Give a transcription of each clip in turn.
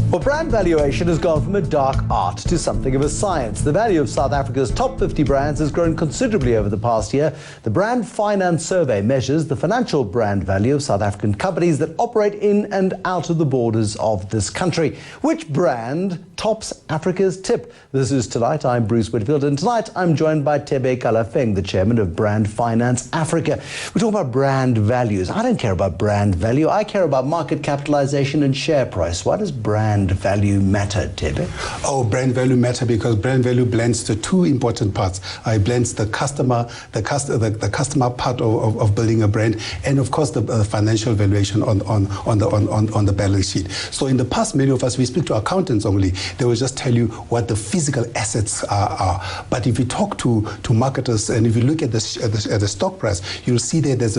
Well, brand valuation has gone from a dark art to something of a science. The value of South Africa's top 50 brands has grown considerably over the past year. The Brand Finance Survey measures the financial brand value of South African companies that operate in and out of the borders of this country. Which brand tops Africa's tip? This is Tonight. I'm Bruce Whitfield, and tonight I'm joined by Thebe Ikalafeng, the chairman of Brand Finance Africa. We're talking about brand values. I don't care about brand value. I care about market capitalization and share price. Why does brand value matter, Thebe? Oh, brand value matter because brand value blends the two important parts. It blends the customer part of building a brand, and of course the financial valuation on the balance sheet. So in the past, many of us, we speak to accountants only. They will just tell you what the physical assets are. But if you talk to marketers, and if you look at the stock price, you'll see that there's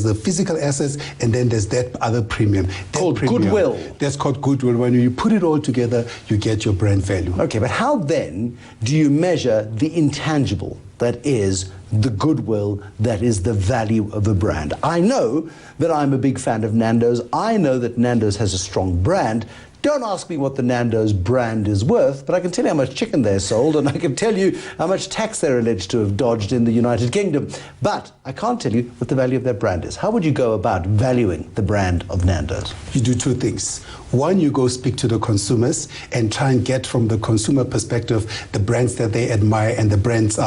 the physical assets, and then there's that other premium. Called goodwill. That's called goodwill. When you put it all together, you get your brand value. Okay, but how then do you measure the intangible that is the goodwill, that is the value of a brand? I know that I'm a big fan of Nando's. I know that Nando's has a strong brand. Don't ask me what the Nando's brand is worth, but I can tell you how much chicken they're sold, and I can tell you how much tax they're alleged to have dodged in the United Kingdom. But I can't tell you what the value of their brand is. How would you go about valuing the brand of Nando's? You do two things. One, you go speak to the consumers and try and get from the consumer perspective the brands that they admire and the brands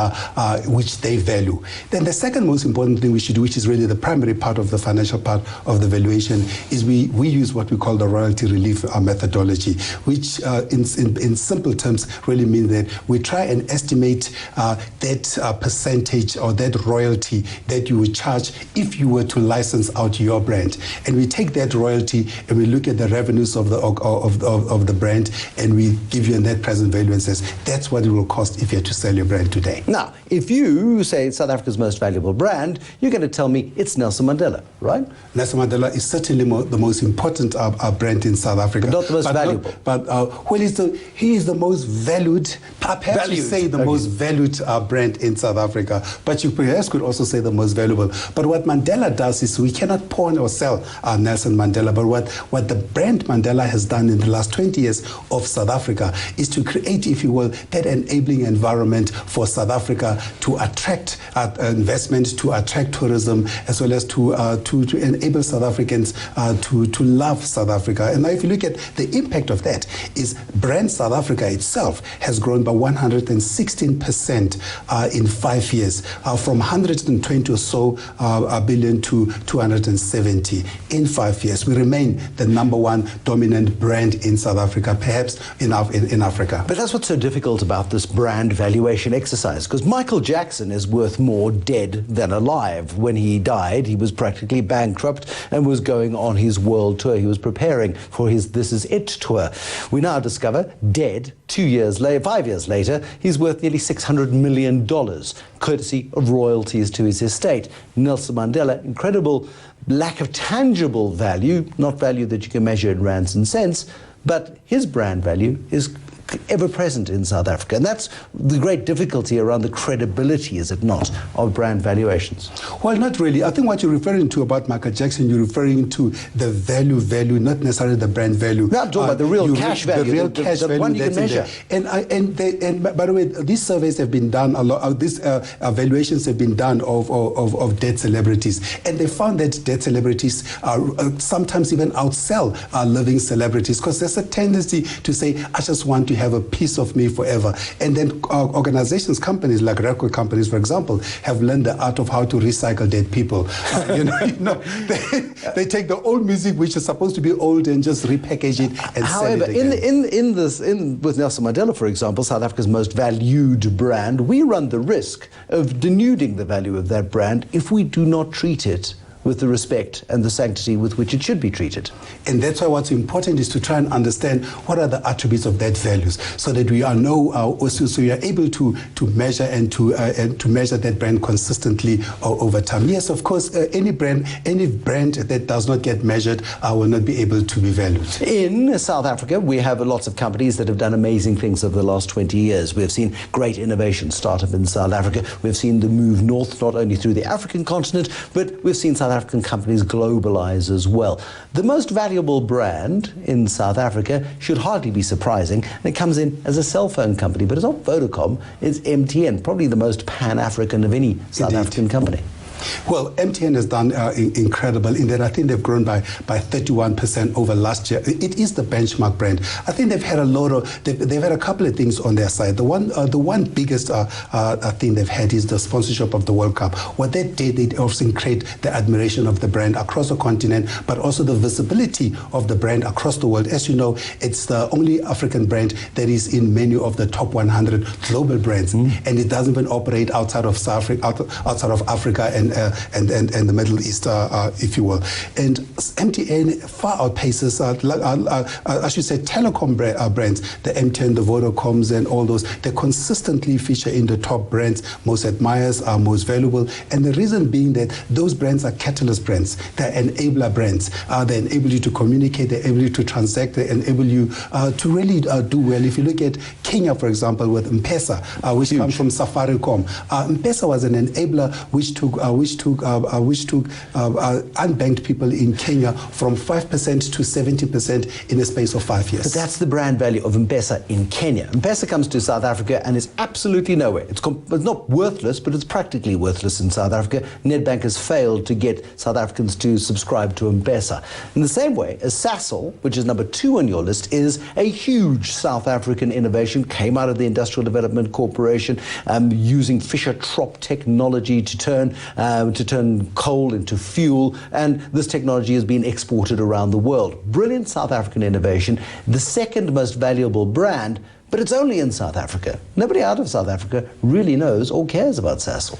which they value. Then the second most important thing we should do, which is really the primary part of the financial part of the valuation, is we use what we call the royalty relief methodology, which in simple terms really means that we try and estimate that percentage or that royalty that you would charge if you were to license out your brand. And we take that royalty and we look at the revenues of the brand, and we give you a net present value and says that's what it will cost if you had to sell your brand today. Now, if you say South Africa's most valuable brand, you're going to tell me it's Nelson Mandela, right? Nelson Mandela is certainly the most important brand in South Africa. But not the most valuable. He is the most valued, perhaps you say the most valued brand in South Africa, but you perhaps could also say the most valuable. But what Mandela does is we cannot pawn or sell Nelson Mandela, but what the brand Mandela has done in the last 20 years of South Africa is to create, if you will, that enabling environment for South Africa to attract investment, to attract tourism, as well as to enable South Africans to love South Africa. And now if you look at the impact of that, is brand South Africa itself has grown by 116% in 5 years, from 120 or so billion to 270 in 5 years. We remain the number one dominant brand in South Africa, perhaps in Africa. But that's what's so difficult about this brand valuation exercise, because Michael Jackson is worth more dead than alive. When he died, he was practically bankrupt and was going on his world tour. He was preparing for his This Is It tour. We now discover, dead 5 years later, he's worth nearly $600 million, courtesy of royalties to his estate. Nelson Mandela, incredible lack of tangible value, not value that you can measure in rands and cents, but his brand value is ever present in South Africa. And that's the great difficulty around the credibility, is it not, of brand valuations? Well, not really. I think what you're referring to about Michael Jackson, you're referring to the value, not necessarily the brand value. No, I'm talking about the real cash value, the real cash value one you can measure. And by the way, these surveys have been done a lot. These evaluations have been done of dead celebrities, and they found that dead celebrities sometimes even outsell living celebrities, because there's a tendency to say, I just want to have a piece of me forever. And then organizations, companies like record companies, for example, have learned the art of how to recycle dead people. They take the old music, which is supposed to be old, and just repackage it and sell it again. With Nelson Mandela, for example, South Africa's most valued brand, we run the risk of denuding the value of that brand if we do not treat it with the respect and the sanctity with which it should be treated. And that's why what's important is to try and understand what are the attributes of that values, so that we are so we are able to measure and to measure that brand consistently over time. Yes, of course, any brand that does not get measured will not be able to be valued. In South Africa, we have lots of companies that have done amazing things over the last 20 years. We have seen great innovation start up in South Africa. We've seen the move north, not only through the African continent, but we've seen South African companies globalize as well. The most valuable brand in South Africa should hardly be surprising, and it comes in as a cell phone company, but it's not Vodacom, it's MTN, probably the most Pan-African of any South African company. Well, MTN has done incredible in that I think they've grown by 31% over last year. It is the benchmark brand. I think they've had they've had a couple of things on their side. The one biggest thing they've had is the sponsorship of the World Cup. What they did, it also created the admiration of the brand across the continent, but also the visibility of the brand across the world. As you know, it's the only African brand that is in many of the top 100 global brands, and it doesn't even operate outside of Africa and the Middle East, if you will. And MTN far outpaces, I should say, telecom brands, the MTN, the Vodacoms, and all those. They consistently feature in the top brands, most admired, most valuable. And the reason being that those brands are catalyst brands. They're enabler brands. They enable you to communicate, they enable you to transact, they enable you to really do well. If you look at Kenya, for example, with M-Pesa, which comes from Safaricom. M-Pesa was an enabler which took unbanked people in Kenya from 5% to 70% in the space of 5 years. But that's the brand value of M-Pesa in Kenya. M-Pesa comes to South Africa and is absolutely nowhere. It's not worthless, but it's practically worthless in South Africa. Nedbank has failed to get South Africans to subscribe to M-Pesa. In the same way as Sasol, which is number 2 on your list, is a huge South African innovation, came out of the Industrial Development Corporation, using Fischer-Tropsch technology to turn coal into fuel, and this technology has been exported around the world. Brilliant South African innovation, the second most valuable brand, but it's only in South Africa. Nobody out of South Africa really knows or cares about Sasol.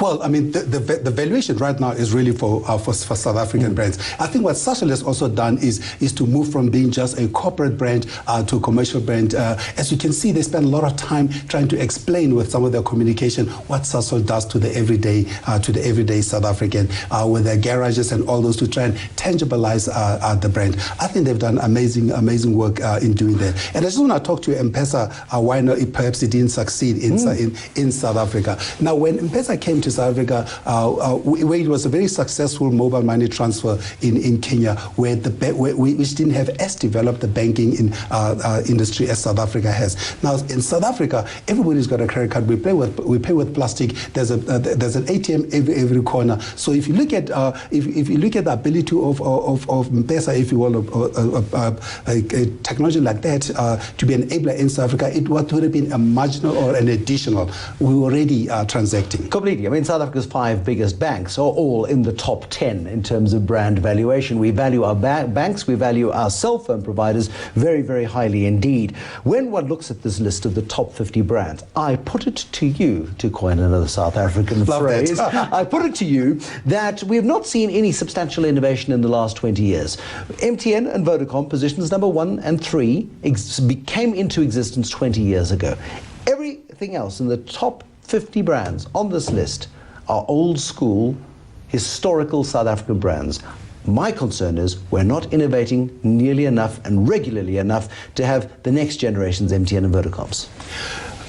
Well, I mean, the valuation right now is really for South African brands. I think what Sasol has also done is to move from being just a corporate brand to a commercial brand. As you can see, they spend a lot of time trying to explain with some of their communication what Sasol does to the everyday South African, with their garages and all those, to try and tangibilize the brand. I think they've done amazing work in doing that. And I just want to talk to M-Pesa, why not, perhaps it didn't succeed in South Africa. Now, when M-Pesa came to South Africa, where it was a very successful mobile money transfer in Kenya, which didn't have as developed the banking industry as South Africa has. Now, in South Africa, everybody's got a credit card. We pay with plastic. There's an ATM every corner. So if you look at the ability of M-Pesa, if you will, a technology like that to be an enabler in South Africa, it would have been a marginal or an additional. We were already transacting. Completely. I mean, South Africa's 5 biggest banks are all in the top 10 in terms of brand valuation. We value our banks, we value our cell phone providers very, very highly indeed. When one looks at this list of the top 50 brands, I put it to you, to coin another South African phrase, I put it to you that we have not seen any substantial innovation in the last 20 years. MTN and Vodacom, positions number 1 and 3, came into existence 20 years ago. Everything else in the top 50 brands on this list are old school, historical South African brands. My concern is we're not innovating nearly enough and regularly enough to have the next generation's MTN and Vodacoms.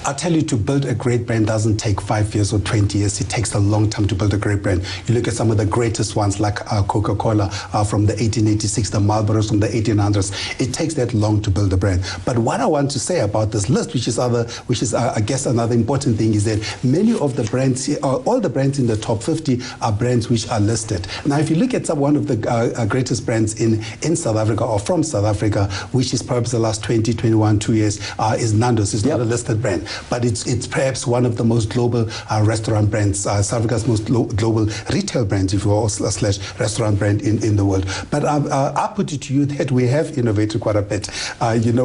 I'll tell you, to build a great brand doesn't take 5 years or 20 years. It takes a long time to build a great brand. You look at some of the greatest ones, like Coca-Cola from the 1886, the Marlboros from the 1800s. It takes that long to build a brand. But what I want to say about this list, which is I guess another important thing, is that many of the brands, all the brands in the top 50 are brands which are listed. Now, if you look at one of the greatest brands in South Africa or from South Africa, which is perhaps the last 20, 21, 2 years, is Nando's. It's not a listed brand. but it's perhaps one of the most global restaurant brands, South Africa's most global retail brand, if you will, slash restaurant brand in the world. But I put it to you that we have innovated quite a bit.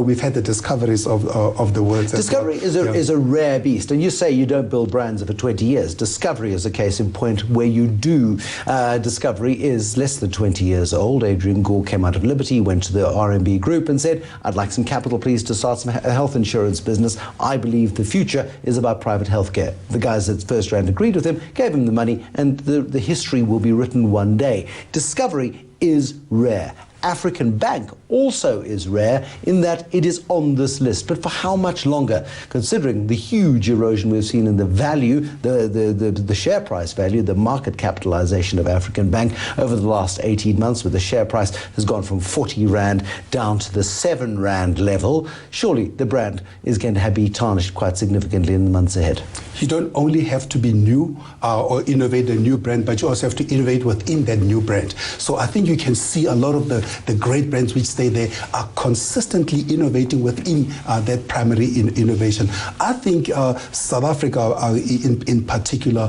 We've had the discoveries of the world. Discovery is a rare beast, and you say you don't build brands for 20 years. Discovery is a case in point where you do. Discovery is less than 20 years old. Adrian Gore came out of Liberty, went to the RMB Group and said, I'd like some capital, please, to start some health insurance business. I believe the future is about private healthcare. The guys at First Rand agreed with him, gave him the money, and the history will be written one day. Discovery is rare. African Bank also is rare in that it is on this list. But for how much longer? Considering the huge erosion we've seen in the value, the share price value, the market capitalization of African Bank over the last 18 months, where the share price has gone from 40 Rand down to the 7 Rand level, surely the brand is going to be tarnished quite significantly in the months ahead. You don't only have to be new or innovate a new brand, but you also have to innovate within that new brand. So I think you can see a lot of the great brands which stay there are consistently innovating within that primary innovation. I think South Africa in particular,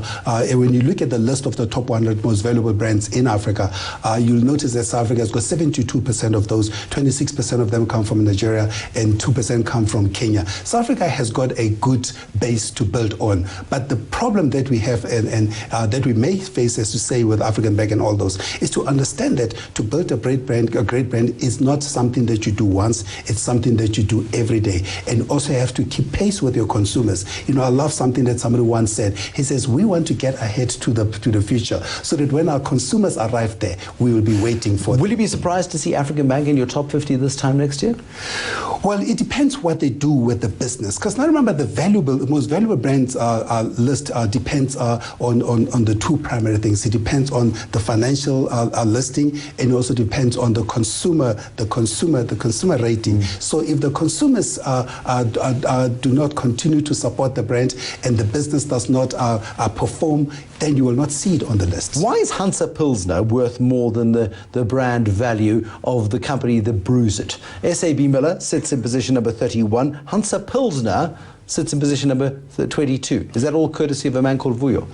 when you look at the list of the top 100 most valuable brands in Africa, you'll notice that South Africa has got 72% of those, 26% of them come from Nigeria and 2% come from Kenya. South Africa has got a good base to build on. But the problem that we have and that we may face, as you say, with African Bank and all those, is to understand that to build a great brand is not something that you do once, it's something that you do every day. And also you have to keep pace with your consumers. I love something that somebody once said. He says, we want to get ahead to the future so that when our consumers arrive there, we will be waiting for them. Will you be surprised to see African Bank in your top 50 this time next year? Well, it depends what they do with the business. Because now remember, the most valuable brands list depends on the two primary things. It depends on the financial listing, and also depends on the consumer rating. So if the consumers do not continue to support the brand and the business does not perform, then you will not see it on the list. Why is Hansa Pilsner worth more than the brand value of the company that brews it? SAB Miller sits in position number 31. Hansa Pilsner sits in position number 22. Is that all courtesy of a man called Vuyo?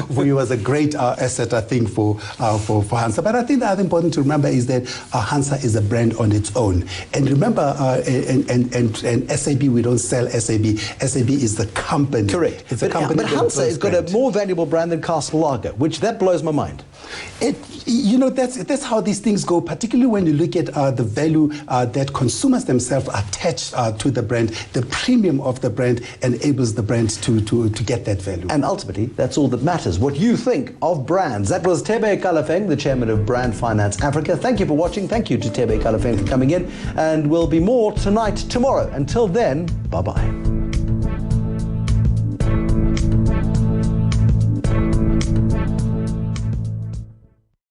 Vuyo was a great asset, I think, for Hansa. But I think the other important to remember is that Hansa is a brand on its own. And remember, and SAB, we don't sell SAB. SAB is the company. Correct. It's a company. But Hansa has got a more valuable brand than Castle Lager, which that blows my mind. That's how these things go, particularly when you look at the value that consumers themselves attach to the brand. The premium of the brand enables the brand to get that value. And ultimately, that's all that matters, what you think of brands. That was Thebe Ikalafeng, the chairman of Brand Finance Africa. Thank you for watching. Thank you to Thebe Ikalafeng for coming in. And we'll be more tomorrow. Until then, bye-bye.